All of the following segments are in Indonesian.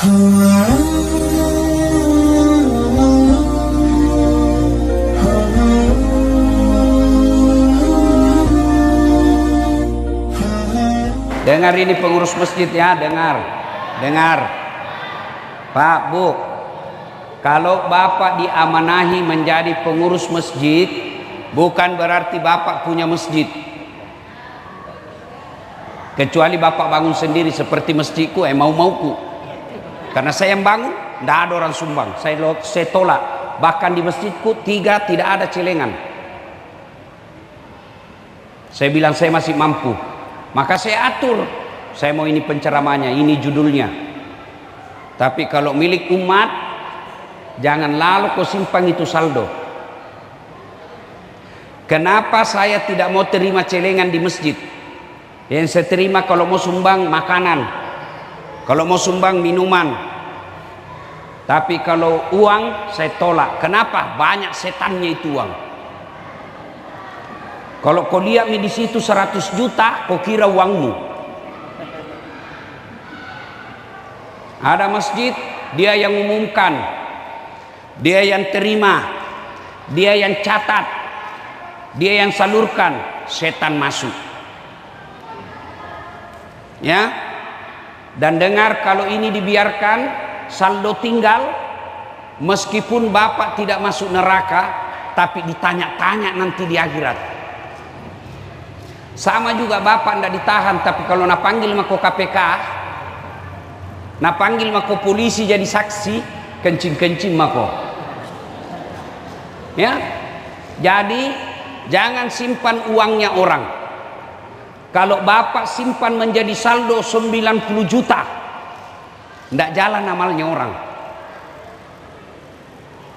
Dengar ini pengurus masjid ya, dengar Pak Bu, kalau Bapak diamanahi menjadi pengurus masjid bukan berarti Bapak punya masjid, kecuali Bapak bangun sendiri seperti masjidku, mau-mauku, karena saya yang bangun, tidak ada orang sumbang, saya tolak. Bahkan di masjidku tidak ada celengan. Saya bilang saya masih mampu, maka saya atur, saya mau ini penceramahnya, ini judulnya. Tapi kalau milik umat, jangan lalu kau simpan itu saldo. Kenapa saya tidak mau terima celengan di masjid? Yang saya terima kalau mau sumbang makanan, kalau mau sumbang minuman. Tapi kalau uang saya tolak. Kenapa? Banyak setannya itu uang. Kalau kau lihat di situ 100 juta, kau kira uangmu. Ada masjid, dia yang umumkan, dia yang terima, dia yang catat, dia yang salurkan, setan masuk. Ya, dan dengar, kalau ini dibiarkan, saldo tinggal, meskipun Bapak tidak masuk neraka, tapi ditanya-tanya nanti di akhirat. Sama juga Bapak tidak ditahan, tapi kalau nak panggil mako KPK, nak panggil mako polisi jadi saksi, kencing-kencing mako. Ya, jadi jangan simpan uangnya orang. Kalau Bapak simpan menjadi saldo 90 juta, tidak jalan amalnya orang.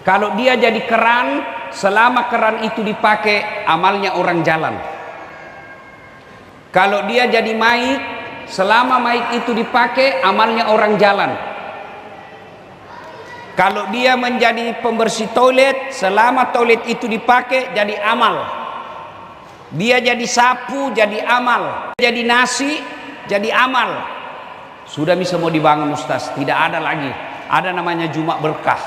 Kalau dia jadi keran, selama keran itu dipakai, amalnya orang jalan. Kalau dia jadi mic, selama mic itu dipakai, amalnya orang jalan. Kalau dia menjadi pembersih toilet, selama toilet itu dipakai, jadi amal. Dia jadi sapu, jadi amal. Jadi nasi, jadi amal. Sudah bisa mau dibangun Ustaz, tidak ada lagi. Ada namanya Jumat berkah.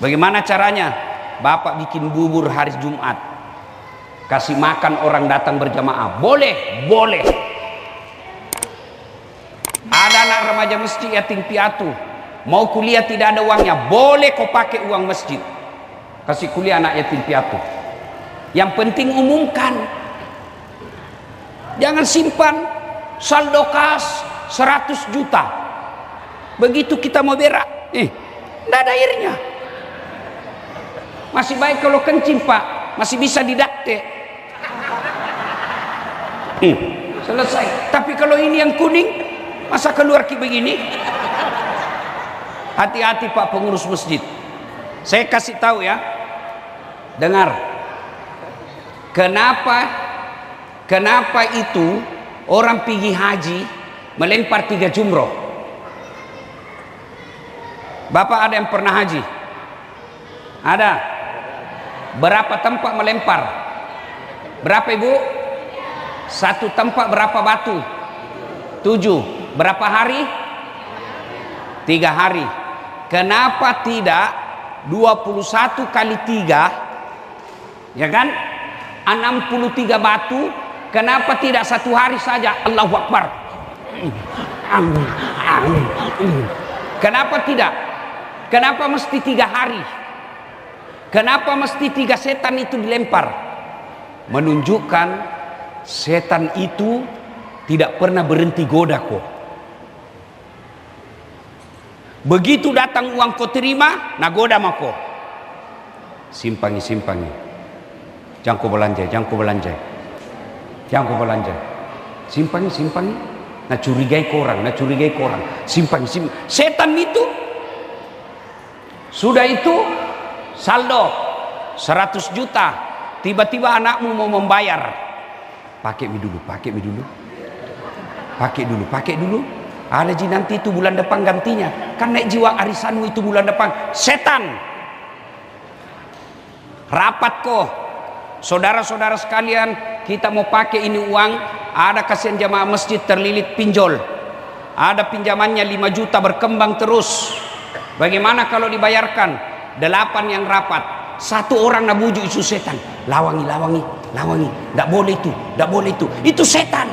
Bagaimana caranya? Bapak bikin bubur hari Jumat, kasih makan orang datang berjamaah. Boleh, boleh. Ada anak remaja masjid yatim piatu, mau kuliah tidak ada uangnya, boleh kau pakai uang masjid, kasih kuliah anak yatim piatu. Yang penting umumkan, jangan simpan saldo kas 100 juta. Begitu kita mau berak, tidak ada airnya. Masih baik kalau kencing Pak, masih bisa didakte. Selesai. Tapi kalau ini yang kuning, masa keluar begini? Hati-hati Pak pengurus masjid. Saya kasih tahu ya, dengar. Kenapa itu orang pergi haji melempar 3 jumroh? Bapak ada yang pernah haji? Ada? Berapa tempat melempar? Berapa Ibu? 1 tempat berapa batu? 7. Berapa hari? 3 hari. Kenapa tidak 21 kali 3? Ya kan? 63 batu. Kenapa tidak 1 hari saja? Allahu Akbar. Kenapa tidak? Kenapa mesti 3 hari? Kenapa mesti 3 setan itu dilempar? Menunjukkan setan itu tidak pernah berhenti goda kok. Begitu datang uang kau terima, nah goda mako. Simpangi. Jangan kau belanja. Simpangi. Nah curigai korang. Simpangi. Setan itu. Sudah itu saldo 100 juta. Tiba-tiba anakmu mau membayar. Pakai dulu. Ada ji nanti itu bulan depan gantinya. Kan naik jiwa arisanmu itu bulan depan. Setan. Rapat kok. Saudara-saudara sekalian, kita mau pakai ini uang. Ada kasihan jamaah masjid terlilit pinjol. Ada pinjamannya 5 juta berkembang terus. Bagaimana kalau dibayarkan? 8 yang rapat. 1 orang nabuju itu setan. Lawangi, lawangi, lawangi. Tidak boleh itu, tidak boleh itu. Itu setan.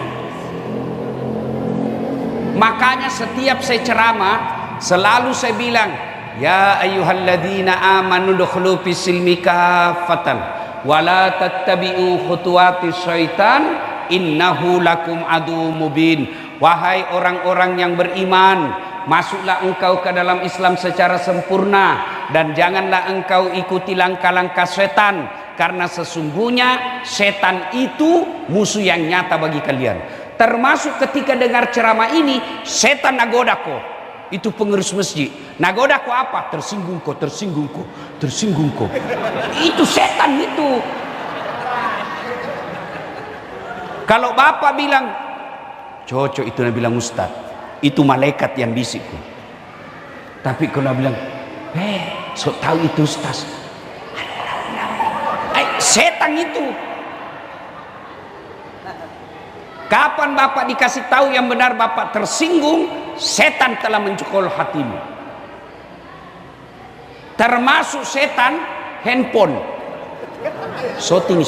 Makanya setiap saya ceramah selalu saya bilang, ya ayyuhalladzina amanu dukhulu fis-silmi kaffatan wa la tattabi'u khutuwatis syaitan innahu lakum adu mubin. Wahai orang-orang yang beriman, masuklah engkau ke dalam Islam secara sempurna dan janganlah engkau ikuti langkah-langkah setan, karena sesungguhnya setan itu musuh yang nyata bagi kalian. Termasuk ketika dengar ceramah ini, setan nagoda kau. Itu pengurus masjid. Nagoda kau apa? Tersinggung kau, tersinggung kau, tersinggung kau. Itu setan itu. Kalau bapak bilang, cocok itu yang bilang ustaz, itu malaikat yang bisikku. Tapi kalau bilang, sok tahu itu ustaz, setan itu. Kapan bapak dikasih tahu yang benar, bapak tersinggung, setan telah mencekol hatimu. Termasuk setan handphone. Shooting.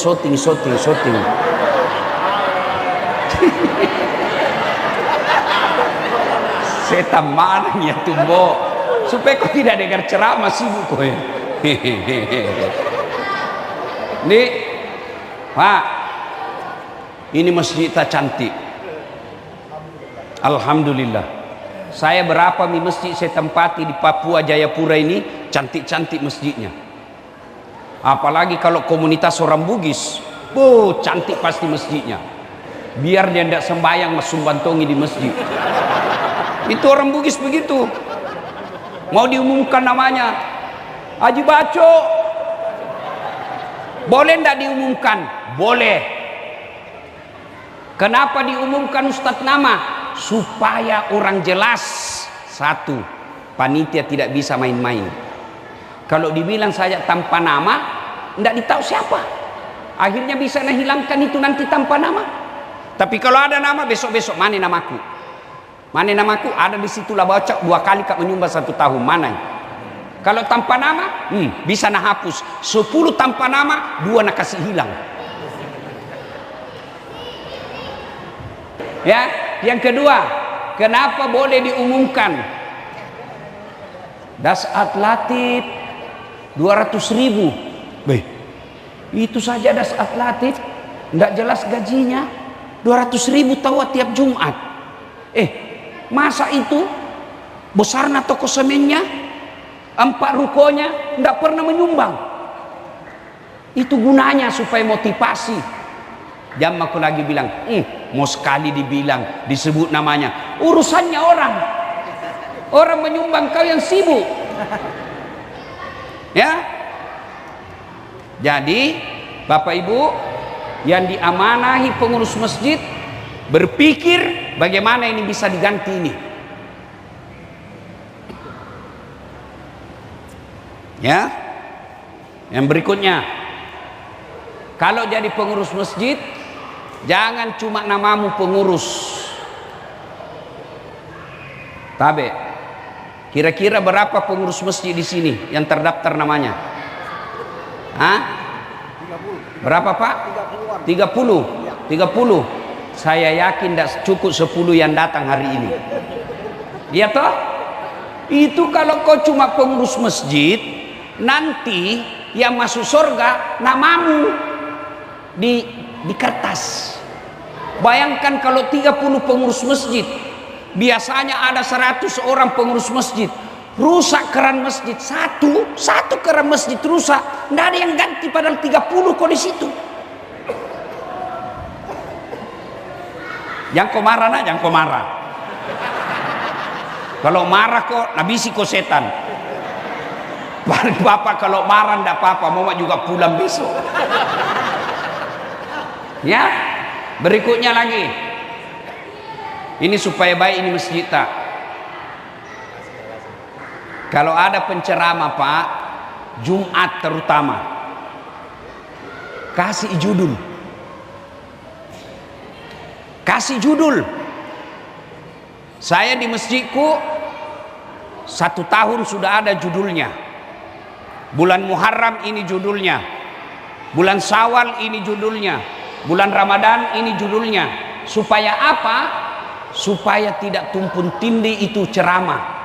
Setan mana ya tumbo? Supaya kau tidak dengar ceramah sibuk kau. Nih, Pak, ini masjid tak cantik. Alhamdulillah. Saya berapa masjid saya tempati di Papua Jayapura ini, cantik-cantik masjidnya. Apalagi kalau komunitas orang Bugis, cantik pasti masjidnya. Biar dia tidak sembahyang masuk bantongi di masjid. Itu orang Bugis begitu. Mau diumumkan namanya, Haji Baco, boleh tidak diumumkan? Boleh. Kenapa diumumkan Ustadz nama? Supaya orang jelas. 1, panitia tidak bisa main-main. Kalau dibilang saja tanpa nama, tidak ditahu siapa. Akhirnya bisa hilangkan itu nanti tanpa nama. Tapi kalau ada nama, besok-besok mana namaku? Mana namaku? Ada di situlah baca 2 kali kak menyumbang 1 tahun. Mana? Kalau tanpa nama, bisa nak hapus. 10 tanpa nama, 2 nak kasih hilang. Ya, yang kedua, kenapa boleh diumumkan? Dasat Latif 200.000. Itu saja Dasat Latif, tidak jelas gajinya. 200.000 tawa tiap Jumat. Masa itu besarnya toko semennya, 4 rukonya tidak pernah menyumbang. Itu gunanya supaya motivasi. Jam aku lagi bilang, mau sekali dibilang, disebut namanya, urusannya orang menyumbang, kau yang sibuk. Ya, jadi Bapak Ibu yang diamanahi pengurus masjid, berpikir bagaimana ini bisa diganti ini. Ya, yang berikutnya, kalau jadi pengurus masjid, jangan cuma namamu pengurus. Tabe, kira-kira berapa pengurus masjid di sini yang terdaftar namanya? Berapa Pak? 30. Saya yakin tidak cukup 10 yang datang hari ini. Iya toh? Itu kalau kau cuma pengurus masjid, nanti yang masuk surga namamu di kertas. Bayangkan kalau 30 pengurus masjid, biasanya ada 100 orang pengurus masjid, rusak keran masjid, satu keran masjid rusak, nggak ada yang ganti, padahal 30 kok di situ. Yang kau marah nak, yang kau marah. Kalau marah kok nabisi kau setan. Bapak kalau marah ndak apa-apa, Mama juga pulang besok. Ya, berikutnya lagi. Ini supaya baik ini masjid tak. Kalau ada penceramah Pak, Jumat terutama, kasih judul. Kasih judul. Saya di masjidku 1 tahun sudah ada judulnya. Bulan Muharram ini judulnya, bulan Syawal ini judulnya, bulan Ramadan ini judulnya. Supaya apa? Supaya tidak tumpun tindih itu ceramah.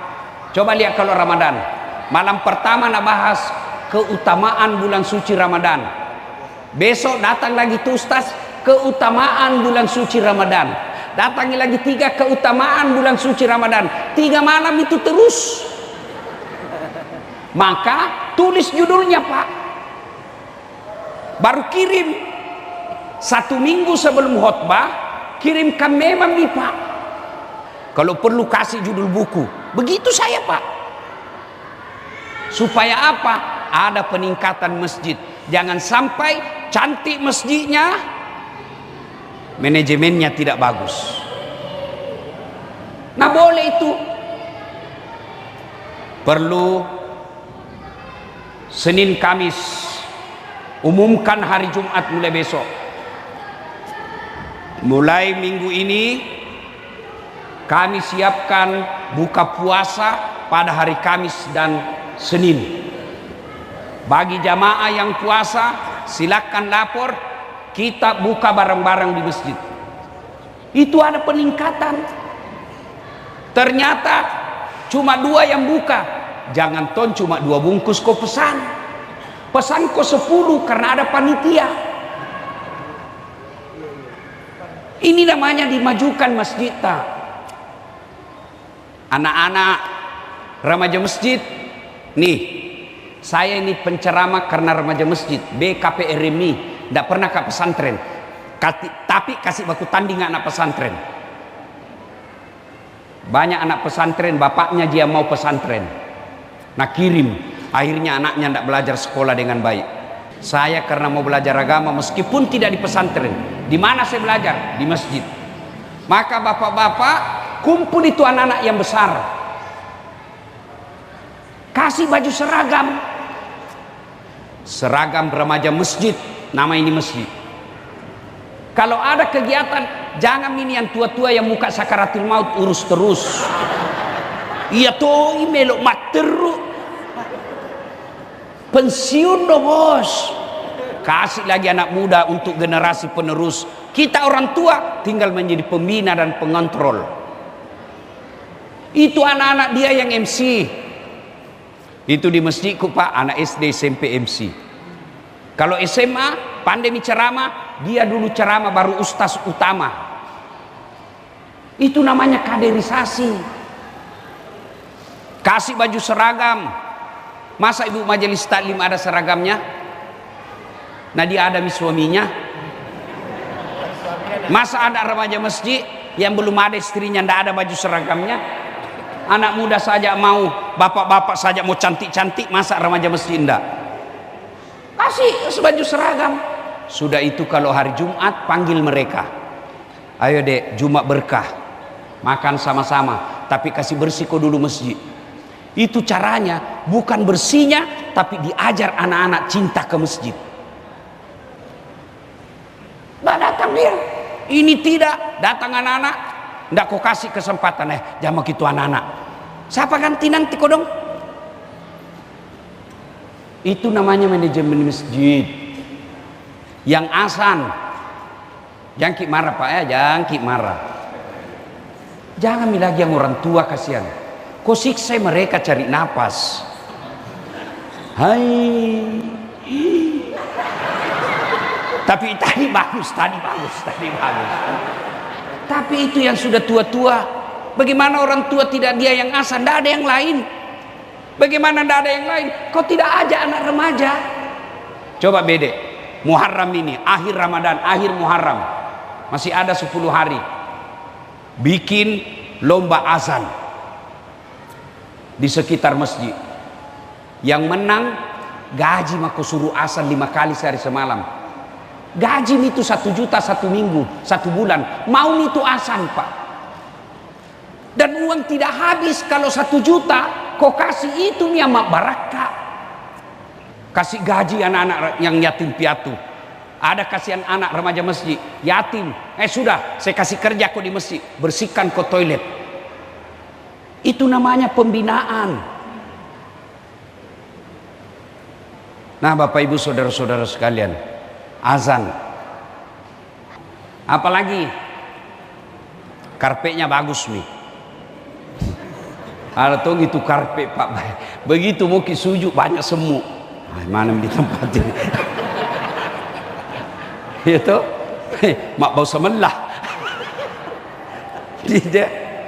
Coba lihat kalau Ramadan, malam pertama nak bahas keutamaan bulan suci Ramadan. Besok datang lagi tuh Ustaz, keutamaan bulan suci Ramadan. Datangi lagi 3 keutamaan bulan suci Ramadan. 3 malam itu terus. Maka tulis judulnya Pak, baru kirim 1 minggu sebelum khutbah, kirimkan memang nih Pak. Kalau perlu kasih judul buku. Begitu saya Pak. Supaya apa? Ada peningkatan masjid. Jangan sampai cantik masjidnya, manajemennya tidak bagus. Nah boleh itu. Perlu Senin Kamis, umumkan hari Jumat mulai besok. Mulai minggu ini kami siapkan buka puasa pada hari Kamis dan Senin. Bagi jamaah yang puasa, silakan lapor, kita buka bareng-bareng di masjid. Itu ada peningkatan. Ternyata cuma 2 yang buka. Jangan ton cuma 2 bungkus kau pesan. Pesan kau 10 karena ada panitia. Ini namanya dimajukan masjid tak? Anak-anak remaja masjid. Nih, saya ini penceramah karena remaja masjid. BKPRMI. Tidak pernah ke pesantren. Tapi kasih baku tanding anak pesantren. Banyak anak pesantren, bapaknya dia mau pesantren. Nah kirim, akhirnya anaknya tidak belajar sekolah dengan baik. Saya karena mau belajar agama meskipun tidak di pesantren. Di mana saya belajar? Di masjid. Maka bapak-bapak kumpul itu anak-anak yang besar. Kasih baju seragam. Seragam remaja masjid. Nama ini masjid. Kalau ada kegiatan, jangan ini yang tua-tua yang muka sakaratil maut urus terus. Iya tuh melok mat terus. Pensiun dong bos. Kasih lagi anak muda untuk generasi penerus. Kita orang tua tinggal menjadi pembina dan pengontrol. Itu anak-anak dia yang MC. Itu di masjidku Pak, anak SD SMP MC. Kalau SMA pandemi ceramah, dia dulu ceramah baru ustaz utama. Itu namanya kaderisasi. Kasih baju seragam. Masa ibu majelis taklim ada seragamnya? Nah dia ada suaminya. Masa ada remaja masjid yang belum ada istrinya tidak ada baju seragamnya? Anak muda saja mau, bapak-bapak saja mau cantik-cantik, masa remaja masjid tidak? Kasih baju seragam. Sudah itu kalau hari Jumat panggil mereka. Ayo dek, Jumat berkah. Makan sama-sama, tapi kasih bersih kau dulu masjid. Itu caranya, bukan bersihnya, tapi diajar anak-anak cinta ke masjid. Nah datang dia, ini tidak, datang anak-anak, ndak kau kasih kesempatan, jamak itu anak-anak. Siapa ganti nanti kau dong? Itu namanya manajemen masjid. Yang asan, jangan ki marah Pak ya, jangan ki marah. Jangan lagi yang orang tua kasihan. Kau siksa mereka cari napas. Hai. Tapi tadi bagus. Tapi itu yang sudah tua-tua. Bagaimana orang tua tidak dia yang asan, tidak ada yang lain. Bagaimana tidak ada yang lain? Kau tidak ajak anak remaja. Coba bede. Muharram ini, akhir Ramadan, akhir Muharram. Masih ada 10 hari. Bikin lomba azan di sekitar masjid. Yang menang gaji maka suruh azan 5 kali sehari semalam. Gaji itu 1 juta 1 minggu, 1 bulan. Mau itu azan Pak. Dan uang tidak habis kalau 1 juta. Kau kasih itu niamak barakah. Kasih gaji anak-anak yang yatim piatu. Ada kasihan anak remaja masjid yatim. Sudah, saya kasih kerja kau di masjid, bersihkan kau toilet. Itu namanya pembinaan. Nah, Bapak Ibu saudara-saudara sekalian, azan. Apalagi karpetnya bagus nih. Atau gitu karpet Pak, begitu mau sujud banyak semut. Mana di tempat ini? Itu, mak bau semelah.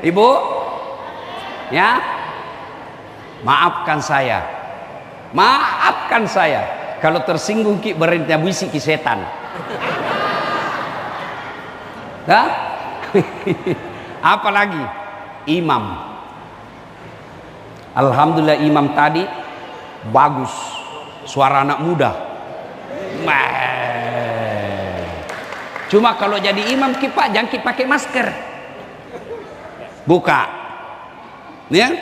Ibu, ya, maafkan saya. Maafkan saya kalau tersinggung ki berhenti bisik ki setan. Nah, apalagi imam. Alhamdulillah imam tadi bagus, suara anak muda. Cuma kalau jadi imam Pak jangan pakai masker. Buka. Ya.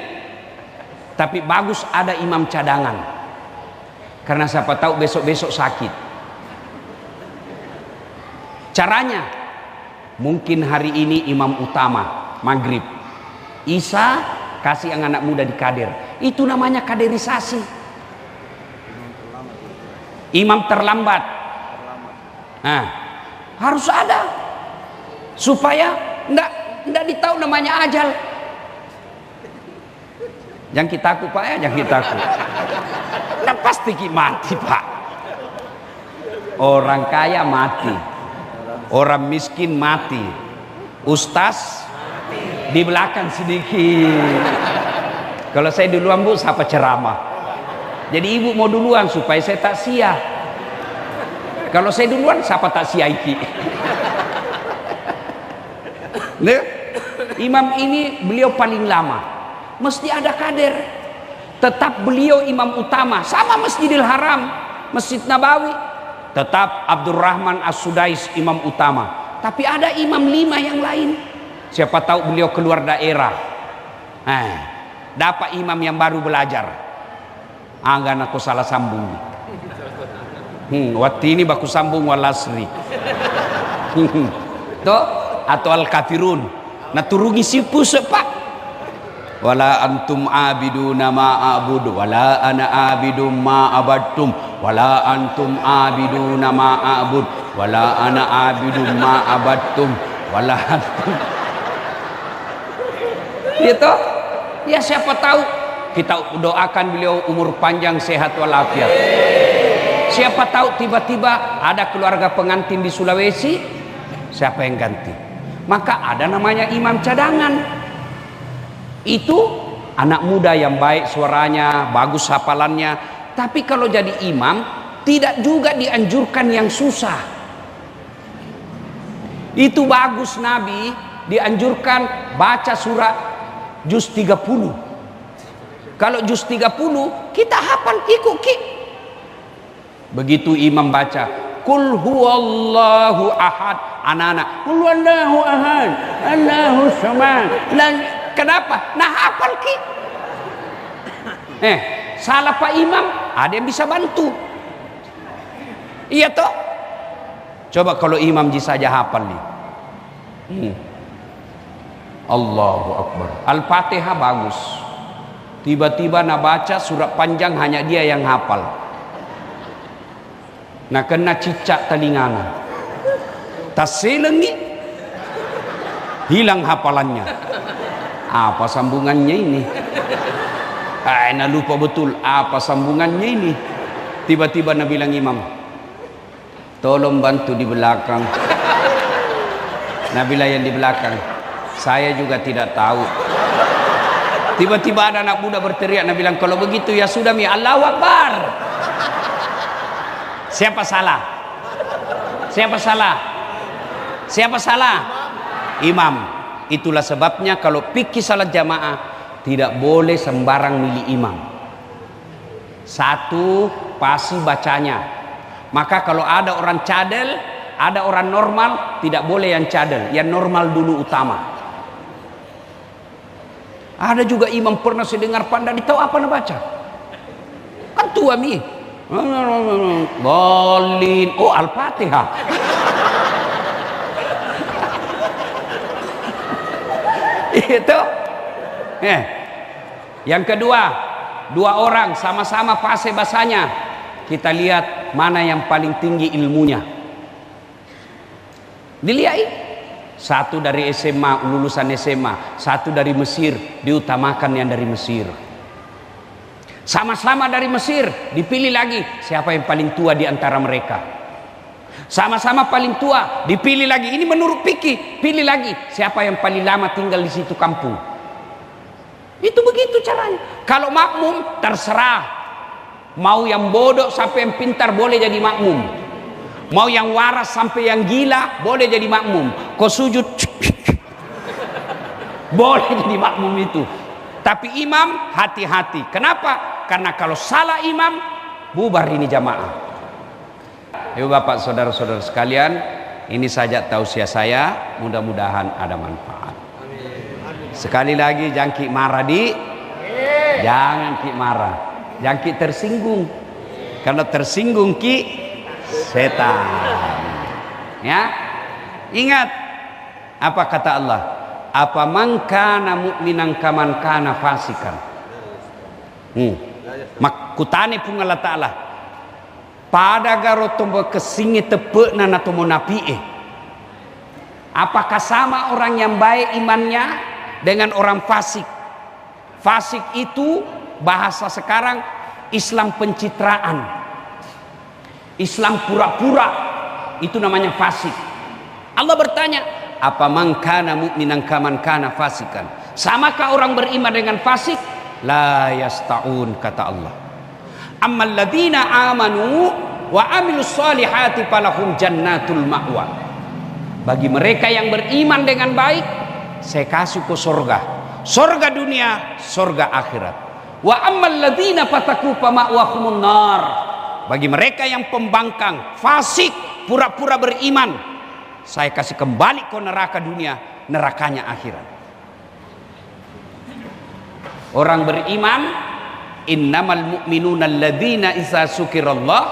Tapi bagus ada imam cadangan. Karena siapa tahu besok-besok sakit. Caranya mungkin hari ini imam utama maghrib, Isya kasih yang anak muda di kader. Itu namanya kaderisasi. Imam terlambat. Nah, harus ada supaya enggak ditahu namanya ajal. Jangan kita takut Pak ya, jangan kita takut. Nah, pasti mati Pak. Orang kaya mati, orang miskin mati, ustaz di belakang sedikit. Kalau saya duluan Bu, siapa ceramah? Jadi ibu mau duluan supaya saya tak sia. Kalau saya duluan, siapa tak sia iki? Nah, imam ini beliau paling lama, mesti ada kader. Tetap beliau imam utama, sama Masjidil Haram, Masjid Nabawi. Tetap Abdurrahman As-Sudais imam utama. Tapi ada imam 5 yang lain. Siapa tahu beliau keluar daerah, dapat imam yang baru belajar. Anggan aku salah sambung. Waktu ini baku sambung walasri. Tuh atau al-kafirun. Nah turungi sipu sepak. Wala antum abiduna ma a'budu wala ana abidum ma abadtum wala antum abiduna ma a'bud wala ana abidum ma abadtum wala antum. Itu ya siapa tahu kita doakan beliau umur panjang sehat walafiat. Siapa tahu tiba-tiba ada keluarga pengantin di Sulawesi, siapa yang ganti? Maka ada namanya imam cadangan. Itu anak muda yang baik suaranya, bagus hafalannya. Tapi kalau jadi imam, tidak juga dianjurkan yang susah. Itu bagus Nabi dianjurkan baca surah juz 30. Kalau juz 30 kita hafal ikut. Begitu imam baca Qul huwallahu ahad, anak-anak Qul huwallahu ahad, Allahu samad. Kenapa? Nah hafal ki. Salah Pak Imam, ada yang bisa bantu. Iya toh? Coba kalau imam saja hafal nih. Allahu Akbar. Al-Fatihah bagus. Tiba-tiba nak baca surat panjang hanya dia yang hafal. Nah kena cicak telingana. Taselengi. Hilang hafalannya. Apa sambungannya ini? Nah lupa betul apa sambungannya ini. Tiba-tiba Nabi bilang imam, tolong bantu di belakang. Nabi yang di belakang, saya juga tidak tahu. Tiba-tiba ada anak muda berteriak. Nabi bilang kalau begitu ya sudah mi Allahu Akbar. Siapa salah? Siapa salah? Siapa salah? Imam. Itulah sebabnya kalau fikih salat jamaah tidak boleh sembarang milih imam. Satu pasti bacanya. Maka kalau ada orang cadel, ada orang normal, tidak boleh yang cadel, yang normal dulu utama. Ada juga imam pernah saya dengar pandai tahu apa nak baca. Kan tua mi. Bolin, oh Al-Fatihah. Itu Yang kedua, dua orang sama-sama fase bahasanya, kita lihat mana yang paling tinggi ilmunya. Dilihat, satu dari SMA, lulusan SMA, satu dari Mesir, diutamakan yang dari Mesir. Sama-sama dari Mesir, dipilih lagi siapa yang paling tua di antara mereka. Sama-sama paling tua, dipilih lagi. Ini menurut fikih, pilih lagi siapa yang paling lama tinggal di situ kampung. Itu begitu caranya. Kalau makmum terserah, mau yang bodoh sampai yang pintar boleh jadi makmum. Mau yang waras sampai yang gila boleh jadi makmum. Kau sujud boleh jadi makmum itu. Tapi imam hati-hati. Kenapa? Karena kalau salah imam, bubar ini jamaah. Ayo Bapak saudara-saudara sekalian, ini saja tausiah saya, mudah-mudahan ada manfaat. Sekali lagi jangan ki marah jangan ki marah, jangan ki tersinggung. Karena tersinggung ki setan. Ya, ingat apa kata Allah? Apa man kana mu'minan kaman kana fasikan. Makutane pun Allah Ta'ala pada garotombo kesingi tepek nana tomo napie. Apakah sama orang yang baik imannya dengan orang fasik? Fasik itu bahasa sekarang Islam pencitraan, Islam pura-pura, itu namanya fasik. Allah bertanya, apa man kana mu'minan kaman kana fasikan? Samakah orang beriman dengan fasik? La yasta'un, kata Allah. Ammal ladina amanu wa amilus solihati falahum jannatul ma'wa. Bagi mereka yang beriman dengan baik, saya kasih ke surga. Surga dunia, surga akhirat. Wa ammal ladina fataku fa ma'wahumun nar. Bagi mereka yang pembangkang, fasik, pura-pura beriman, saya kasih kembali ke neraka dunia, nerakanya akhirat. Orang beriman, innamal mu'minuna alladzina iza sukirallah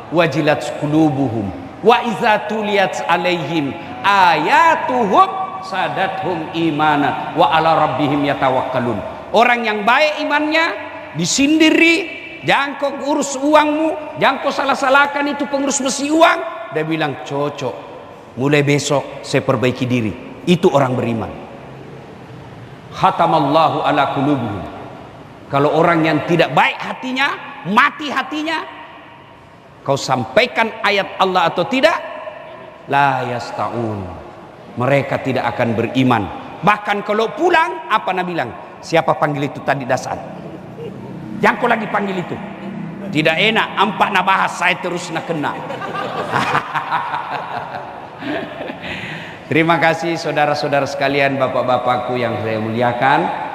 wajilat qulubuhum wa iza tuliyat alaihim ayatuhum sadathum imana wa ala rabbihim yatawakkalun. Orang yang baik imannya disindiri, jangan kau urus uangmu, jangan kau salah-salahkan itu pengurus mesti uang. Dia bilang cocok, mulai besok saya perbaiki diri. Itu orang beriman. Khatamallahu ala qulubihim. Kalau orang yang tidak baik hatinya, mati hatinya, kau sampaikan ayat Allah atau tidak, la yasta'un, mereka tidak akan beriman. Bahkan kalau pulang, apa Nabi bilang? Siapa panggil itu tadi dasar? Jangan kau lagi panggil itu. Tidak enak, ampak na bahas saya terus nak kena. Terima kasih saudara-saudara sekalian, bapak-bapakku yang saya muliakan.